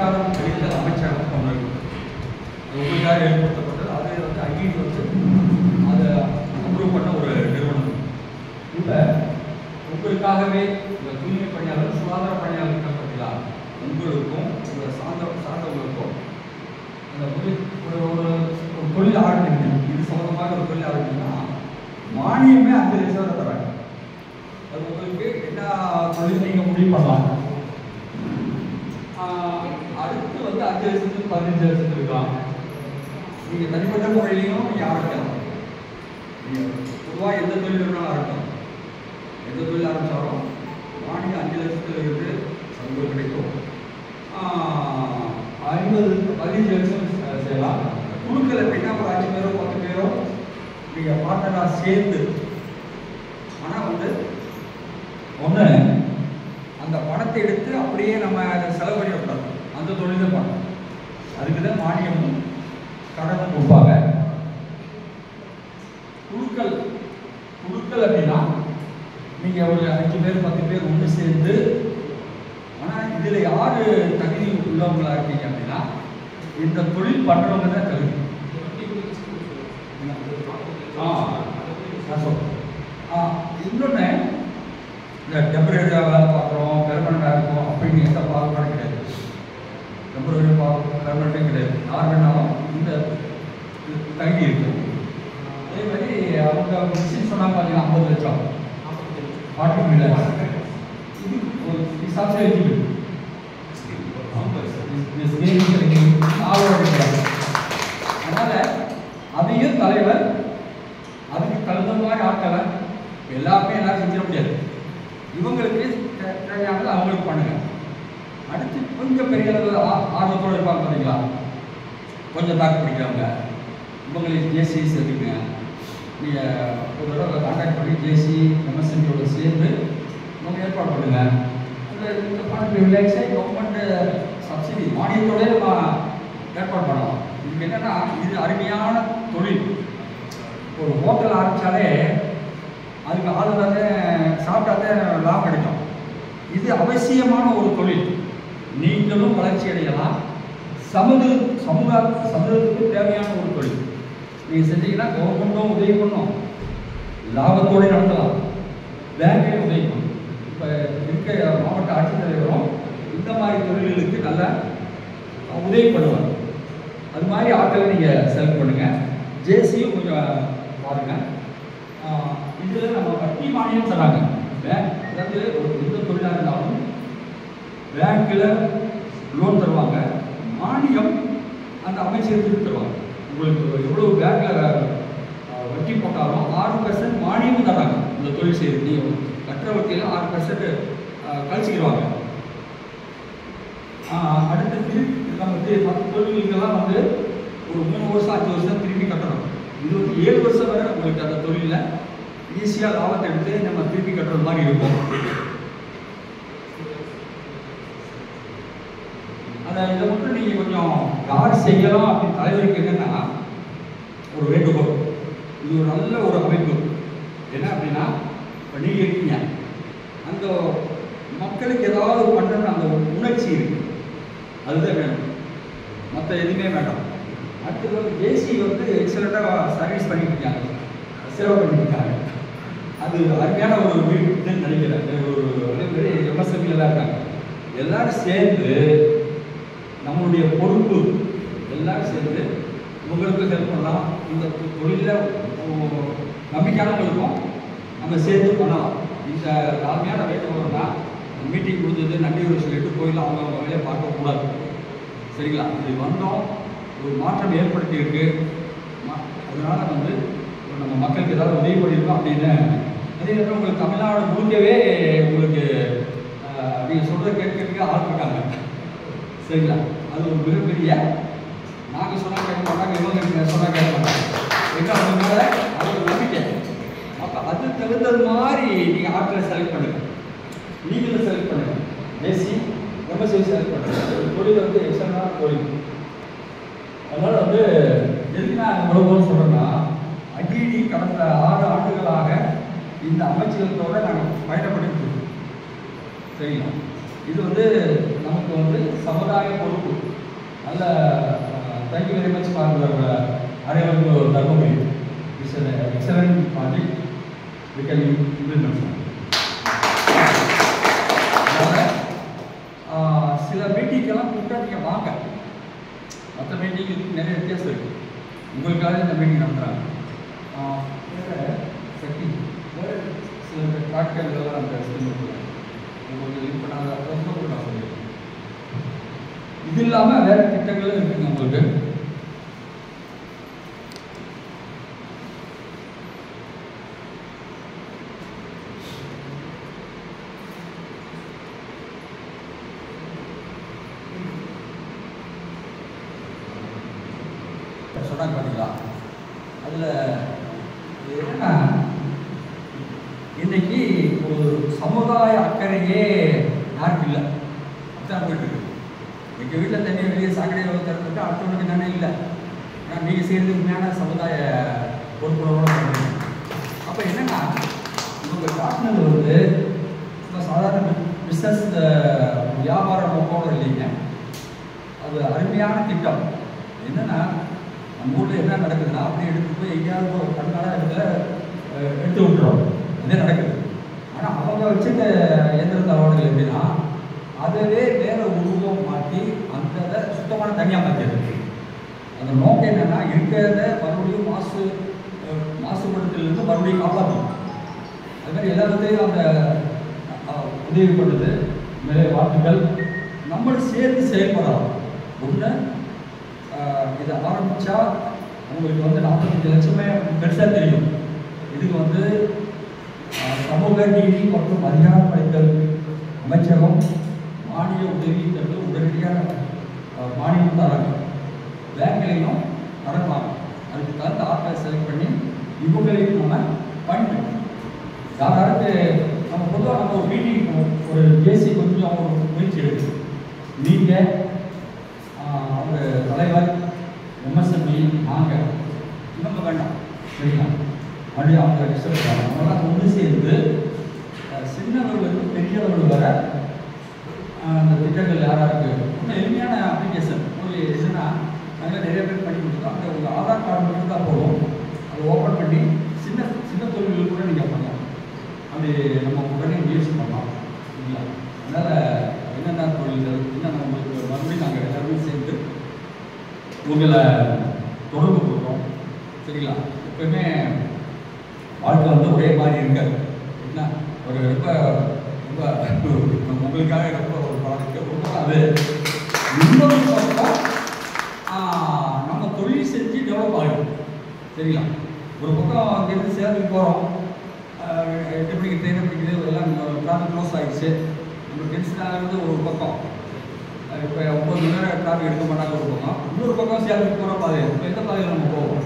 அதிகாரம் அளித்த அமைச்சகம் ஒன்று உங்களுக்காக ஏற்படுத்தப்பட்டது. அது வந்து ஐடி வந்து அதை அப்ரூவ் பண்ண ஒரு நிறுவனம். இப்போ உங்களுக்காகவே இந்த தூய்மை பணியாளர் சுகாதார பணியாளர் பார்த்தீங்களா, உங்களுக்கும் உங்கள் சார்ந்தவங்களுக்கும் அந்த ஒரு தொழில் ஆரம்பிங்க, இது சம்பந்தமாக ஒரு தொழில் ஆரம்பிங்கன்னா மானியமே 5 லட்சம் தராங்க. அது உங்களுக்கு என்ன தொழில் நீங்கள் முடிவு பண்ணலாம். அடுத்து வந்து 5 லட்சத்துக்கு 15 லட்சத்துக்கு இருக்கலாம். நீங்கள் தனிப்பட்ட முறையிலையும் நீங்கள் ஆரம்பிக்கலாம். நீங்கள் பொதுவாக எந்த தொழில் வேணாலும் ஆரம்பிக்கலாம். எந்த தொழில் ஆரம்பித்தாலும் மானியம் 5 லட்சத்தில் இருந்து உங்களுக்கு கிடைக்கும். 15 லட்சம் செய்யலாம். குழுக்கள் எப்படின்னா ஒரு 5 பேரோ 10 பேரோ நீங்கள் பார்ட்னராக சேர்ந்து, ஆனால் வந்து ஒன்று அந்த பணத்தை எடுத்து அப்படியே நம்ம அதை செலவு பண்ணி விட்டோம், அந்த தொழில் தான் பண்ணணும். அதுக்கு தான் மானியமும் கடனும் கொடுப்பாங்க. குழுக்கள் அப்படின்னா நீங்கள் ஒரு 5 பேர் 10 பேர் ஒன்று சேர்ந்து, ஆனால் இதில் யார் தகுதி உள்ளவங்களா இருக்கீங்க அப்படின்னா இந்த தொழில் பண்ணுறவங்க தான் தகுதி. இன்னொன்று இந்த டெம்பரரியாக வேலை பார்க்குறோம், பெர்மனண்டாக இருக்கும் அப்படின்னு எந்த பாகுபாடும் கிடையாது. டெம்பரரி பெர்மனண்டே கிடையாது. யார் வேணாலும் இந்த தகுதி இருக்குது. அதே மாதிரி அவங்க மிஷின் சொன்னாங்க பார்த்தீங்கன்னா 50 லட்சம் 40 மில்லியன் இது ஒரு இசாப்ஸ் எலிஜிபிள். அதனால் அதையும் தலைவர் அதுக்கு தகுந்த மாதிரி ஆட்களை எல்லாருமே எல்லாரும் செஞ்சிட முடியாது. இவங்களுக்கு தேவையானது அவங்களுக்கு பண்ணுங்க. அடுத்து கொஞ்சம் பெரிய அளவு ஆர்வத்தோடு இருப்பாங்க பார்த்தீங்களா, கொஞ்சம் தாக்கு பிடிக்கிறவங்க, இவங்களுக்கு ஜேசி சேர்த்துக்குங்க. நீங்கள் ஒரு தடவை கான்டாக்ட் பண்ணி ஜேசி எம்எஸ்என்டியோட சேர்ந்து நம்ம ஏற்பாடு பண்ணுங்க. இந்த பணத்தை ரிலாக்ஸாக கவர்மெண்ட் சப்சிடி மானியத்தோடய நம்ம ஏற்பாடு பண்ணலாம். இதுக்கு என்னென்னா இது அருமையான தொழில். ஒரு ஹோட்டல் ஆரம்பித்தாலே அதுக்கு ஆளுநர் சாப்பிட்டாதே லாபம் கிடைக்கும். இது அவசியமான ஒரு தொழில். நீங்களும் வளர்ச்சி அடையலாம். சமூகத்துக்கு தேவையான ஒரு தொழில் நீங்கள் செஞ்சீங்கன்னா கவர்மெண்ட்டும் உதவி பண்ணும், லாபத்தோடு நடத்தலாம், பேங்கையும் உதவி பண்ணும். இப்போ இருக்க மாவட்ட ஆட்சித்தலைவரும் இந்த மாதிரி தொழில்களுக்கு நல்லா உதவி பண்ணுவாங்க. அது மாதிரி ஆட்களை நீங்கள் செலக்ட் பண்ணுங்கள். ஜேசியும் கொஞ்சம் பாருங்கள். இதில் நம்ம வட்டி மானியம் தராங்க. அதாவது ஒரு எந்த தொழிலாக இருந்தாலும் பேங்க்கில் லோன் தருவாங்க, மானியம் அந்த அமைச்சருக்கு தருவாங்க. உங்களுக்கு எவ்வளோ பேங்க்கில் வட்டி போட்டாலும் 6% மானியமும் தராங்க. இந்த தொழில் செய்து நீங்கள் கட்டுற வட்டியில் 6% கழிச்சிக்கிடுவாங்க. அடுத்து நம்ம மற்ற தொழில்களுக்கெல்லாம் வந்து ஒரு 3 வருஷம் 5 வருஷம் திருப்பி கட்டணும். இது வந்து 7 வருஷம் வரை உங்களுக்கு அந்த தொழிலில் ஈஸியாக லாபத்தை எடுத்து நம்ம திருப்பி கட்டுறது மாதிரி இருக்கும். இதை மட்டும் நீங்கள் கொஞ்சம் யார் செய்யலாம் அப்படின்னு தலைவருக்கு என்னென்னா ஒரு வேண்டுகோள். இது ஒரு நல்ல ஒரு அமைப்பு. என்ன அப்படின்னா இப்போ நீங்கள் இருக்கீங்க, அந்த மக்களுக்கு ஏதாவது பண்ணுற அந்த உணர்ச்சி இருக்குது, அதுதான் வேணும், மற்ற எதுவுமே வேண்டாம். அடுத்தது வந்து ஜேசி வந்து எக்ஸலண்ட்டாக சர்வீஸ் பண்ணிட்டு இருக்காங்க, சேவை பண்ணிட்டு இருக்காங்க. அது அருமையான ஒரு வீடுன்னு நினைக்கிறேன். ஒரு எம்எஸ்எம்இலாம் இருக்காங்க. எல்லாரும் சேர்ந்து நம்மளுடைய பொறுப்பு எல்லாரும் சேர்ந்து உங்களுக்கு ஹெல்ப் பண்ணலாம். இந்த தொழிலில் நம்பிக்கையானவங்களுக்கும் நம்ம சேர்ந்து பண்ணலாம். இந்த தாழ்மையான வேண்டுகோள்னா மீட்டிங் முடிஞ்சது நன்றி ஒரு சொல்லிட்டு போயிடலாம், அவங்க வேலையை பார்க்கக்கூடாது. சரிங்களா? இது வந்தோம், ஒரு மாற்றம் ஏற்படுத்தி இருக்கு. அதனால் வந்து நம்ம மக்களுக்கு ஏதாவது உதவி பண்ணியிருக்கோம் அப்படின்னு. அதே நேரத்தில் உங்களுக்கு தமிழ்நாடு முழுக்கவே உங்களுக்கு நீங்கள் சொல்கிறத கேட்கறதுக்கு ஆள் இருக்காங்க. சரிங்களா? அது ஒரு மிகப்பெரிய, நாங்கள் சொன்னால் கேட்க மாட்டாங்க, இவங்க சொன்னால் கேட்க மாட்டாங்க. எங்கே அதனால அது ஒரு நம்பிக்கை. அப்போ அது தகுந்தது மாதிரி நீங்கள் ஆட்களை செலக்ட் பண்ணுங்கள், நீங்களும் செலக்ட் பண்ணுங்கள், ஏசி எம்எஸ்சி செலக்ட் பண்ணுங்கள். தொழில் வந்து எக்ஸலண்டான தொழில். அதனால் வந்து எதுக்கு நான் இவ்வளவு சொல்கிறேன்னா, ஐடி கடந்த 6 ஆண்டுகளாக இந்த அமைச்சகத்தோடு நாங்கள் பயணப்பட்டு இருக்கோம். சரிங்களா? இது வந்து நமக்கு வந்து சமுதாய பொறுப்பு. நல்ல thank you very much for arrival Dharmapuri. It's an excellent project. We can implement. சில மீட்டிங்கெல்லாம் கூப்பிட்டா நீங்கள் வாங்க. மற்ற மீட்டிங்கு நிறைய வித்தியாசம் இருக்குது. உங்களுக்காக இந்த மீட்டிங் நடத்துகிறாங்க. வேறு சக்தி வேறு சில ப்ராக்டிக்கல் அந்த ஸ்கீம் உங்களுக்கு லிங்க் பண்ணாத நான் சொல்லியிருக்கேன். இது இல்லாமல் வேறு திட்டங்களும் இருக்குங்க உங்களுக்கு. சொன்னாங்க பார்த்தீங்களா? அதில் என்னன்னா இன்னைக்கு ஒரு சமுதாய அக்கறையே யாருக்கு இல்லை. அப்படிதான் போயிட்டு இருக்கு. எங்கள் வீட்டில் தண்ணி வெளியே சாக்கடை திறந்துட்டு அடுத்தவனுக்கு என்னென்ன இல்லை. ஏன்னா நீங்கள் செய்கிறது உண்மையான சமுதாய பொறுப்புகளோட பண்ணுறீங்க. அப்போ என்னென்னா இவங்க காட்டினது வந்து சாதாரண பிஸ்னஸ் வியாபார நோக்கோடு இல்லைங்க. அது அருமையான திட்டம். என்னென்னா நம்ம ஊரில் என்ன நடக்குதுன்னா அப்படியே எடுத்து போய் எங்கேயாவது ஒரு கண்ணாட இடத்துல எடுத்து விட்டுறோம். இதே நடக்குது. ஆனால் அவங்க வச்சுருக்க இயந்திரத்தோடு எப்படின்னா அதவே வேற உருவம் மாற்றி அந்த சுத்தமான தனியாக மாற்றிடுது. அந்த நோக்கம் என்னென்னா இருக்கிறத மறுபடியும் மாசுபடுத்திலிருந்து மறுபடியும் காப்பாற்றணும். அது மாதிரி எல்லாத்தையும் அந்த உதவி பண்ணுது. மேலே வாழ்த்துக்கள். நம்மளும் சேர்ந்து செயல்படலாம். ஒன்று இதை ஆரம்பித்தா உங்களுக்கு வந்து 45 லட்சமே பெருசாக தெரியும். இதுக்கு வந்து சமூக நீதி மற்றும் அதிகாரமளித்தல் அமைச்சகம் மானிய உதவி தந்து உடனடியாக மானியம் தராங்க. பேங்க்லையும் நடக்கலாம். அதுக்கு தகுந்த ஆட்களை செலக்ட் பண்ணி இவங்களையும் நம்ம பயன்படுத்தணும். யாராவது நம்ம பொதுவாக நம்ம ஒரு மீட்டிங் ஒரு பேசி கொஞ்சம் ஒரு முயற்சி எடுத்து நீங்கள் அவங்க தலைவர் எம்எஸ்எம்இ நாங்கள் இவங்க வேண்டாம் சரிங்களா? அப்படி அவங்க டிஸ்டர்ப் பண்ணுறாங்க. அவங்களாம் ஒன்று சேர்ந்து சின்னவர்களுக்கு பெரியவர்கள் வர அந்த திட்டங்கள் யாராருக்கு இன்னும் எளிமையான அப்ளிகேஷன் ஒரு என்னன்னா நாங்கள் நிறைய பேர் பண்ணி கொடுத்தோம். அந்த உங்கள் ஆதார் கார்டு மட்டும் தான் போதும். அதை ஓப்பன் பண்ணி சின்ன சின்ன தொழில்கள் கூட நீங்கள் பண்ணலாம். அப்படி நம்ம உடனே முயற்சி பண்ணலாம் இல்லைங்களா? அதனால் என்னென்ன தொழில்கள் என்னென்ன உங்களுக்கு மறுபடியும் நாங்கள் எல்லாருமே சேர்ந்து உங்களை தொடர்பு கொடுக்குறோம் சரிங்களா? எப்பவுமே வாழ்க்கை வந்து ஒரே மாதிரி இருக்காது. என்ன ஒரு ரொம்ப உங்களுக்காக ரொம்ப ஒரு ப்ராடக்ட் ரொம்ப அது இன்னொரு பக்கம் நம்ம தொழில் செஞ்சு டெவலப் ஆகிடும் சரிங்களா? ஒரு பக்கம் அங்கேருந்து சேர்ந்துக்கு போகிறோம். 8 மணிக்கு ட்ரெயினை பிடிக்குது எல்லாம் டிராஃபிக் க்ளோஸ் ஆகிடுச்சு. நம்ம டென்ஷன் ஆகிறது ஒரு பக்கம். இப்போ 9 மணி நேரம் டிராஃபிக் எடுக்க மாட்டாங்க ஒரு பக்கம். இன்னொரு பக்கம் சேர்ந்துக்கு போகிற பாதை இப்போ எந்த பாதையில் நம்ம போவோம்?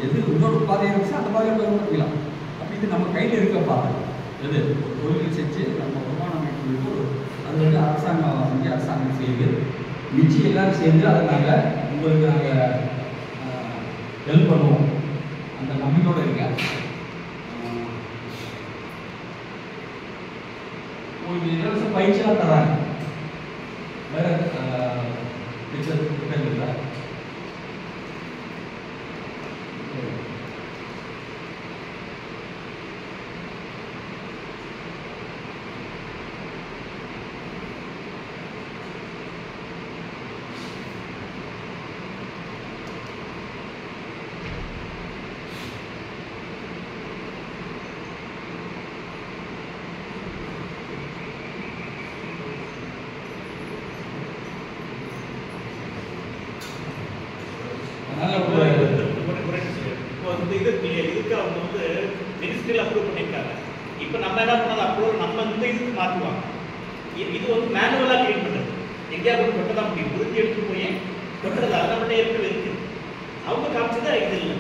எது இன்னொரு பாதையை இருந்துச்சு அந்த பாதையில் போய் பண்ணிக்கலாம். அப்படி இது நம்ம கையில் இருக்க பாதை எது ஒரு தொழில் செஞ்சு நம்ம வருமானம் ஈட்டுறதுக்கு அது வந்து அரசாங்கம் செஞ்சு அரசாங்கம் செய்யுது. நிச்சயம் எல்லோரும் சேர்ந்து அதை நாங்கள் உங்களுக்கு நாங்கள் ஹெல்ப் பண்ணுவோம். அந்த நம்பிக்கையோடு இருக்க உங்களுக்கு இலவச பயிற்சியெல்லாம் தராங்க. வேறு டீச்சர் இல்லை இதுக்கு அவங்க வந்து மினிஸ்ட்ரியில் அப்ரூவ் பண்ணியிருக்காங்க. இப்போ நம்ம என்ன பண்ணாலும் அப்ரூவல் நம்ம இந்த இதுக்கு மாற்றுவாங்க. இது வந்து மேனுவலாக க்ளீன் பண்ணுறது. எங்கேயாவது ஒரு கொட்டை தான் முடியும் உறுதி எடுத்து போய் கொட்டுறது அதை மட்டும் ஏற்கனவே இருக்குது. அவங்க காமிச்சதா இது இல்லை.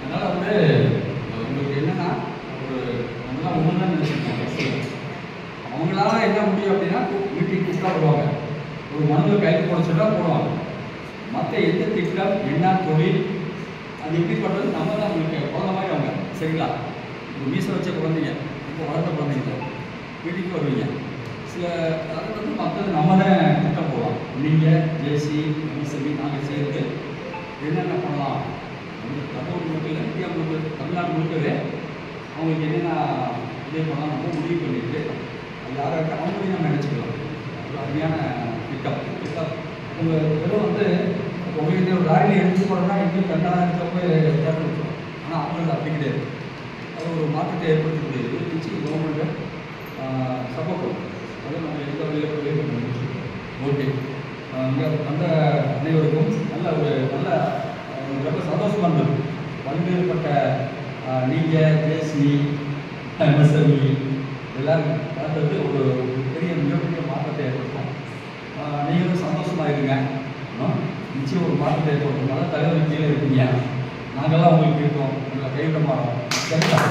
அதனால் வந்து உங்களுக்கு என்னன்னா ஒரு நம்மளாம் ஒன்று தான் நினச்சிருக்கோம். அவங்களால என்ன முடியும் அப்படின்னா மீட்டிங் கூப்பிட்டா போடுவாங்க. ஒரு மனுவை கையில் போட சொல்ல போடுவாங்க. மற்ற எந்த திட்டம் என்ன தொழில் அது எப்படி பண்ணுறது நம்ம தான் உங்களுக்கு குழந்த மாதிரி அவங்க சரிங்களா. இப்போ மீசை வச்ச குழந்தைங்க இப்போ வளர்ந்த குழந்தைங்க வீட்டுக்கு வருவீங்க. சில அது வந்து மற்றது நம்ம தான் திட்டம் போடலாம். நீங்கள் ஜெயஸ்ரீ மணிசெல்வி நாங்கள் சேர்ந்து என்னென்ன பண்ணலாம் தமிழ் மட்டும் இல்லை இந்தியா முழுக்க தமிழ்நாடு முழுக்கவே அவங்களுக்கு என்னென்ன இதே பண்ணலாம் நம்ம முடிவு பண்ணிட்டு அது யாராவது அவங்களையும் நம்ம நினச்சிக்கலாம். ஒரு அருமையான திட்டம் திட்டம் உங்கள் வெறும் வந்து உங்களுக்கு ஒரு லாரியில் எடுத்து போகிறோம்னா இன்னும் 2000 போய் தேர்வு வச்சுருவோம். ஆனால் அவங்களுக்கு அப்படி கிடையாது. அது ஒரு மாற்றத்தை ஏற்படுத்தக்கூடியது நிச்சயம் கவர்மெண்ட்டு சப்போர்ட் பண்ணும். அதை நம்ம எந்த வழியில் போய் ஓகே இங்கே அந்த அனைவருக்கும் நல்ல ஒரு நல்ல ரொம்ப சந்தோஷமாக இருந்தது. பல்வேறுபட்ட நீங்கள் ஜேசி எம்எஸ்எம்இ எல்லாம் பார்த்தது ஒரு பெரிய மிகப்பெரிய மாற்றத்தை ஏற்படுத்தும். நீங்களும் சந்தோஷமாக இருங்க. நிச்சயம் ஒரு மாற்றத்தை ஏற்படுத்தும். நல்ல தலைவர் கீழே இருக்கீங்க. நாங்கள்லாம் உங்களுக்கு இருக்கோம். உங்களை கைவிட மாட்டோம். சரிங்களா?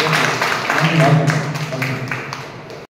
ஓகே நன்றி.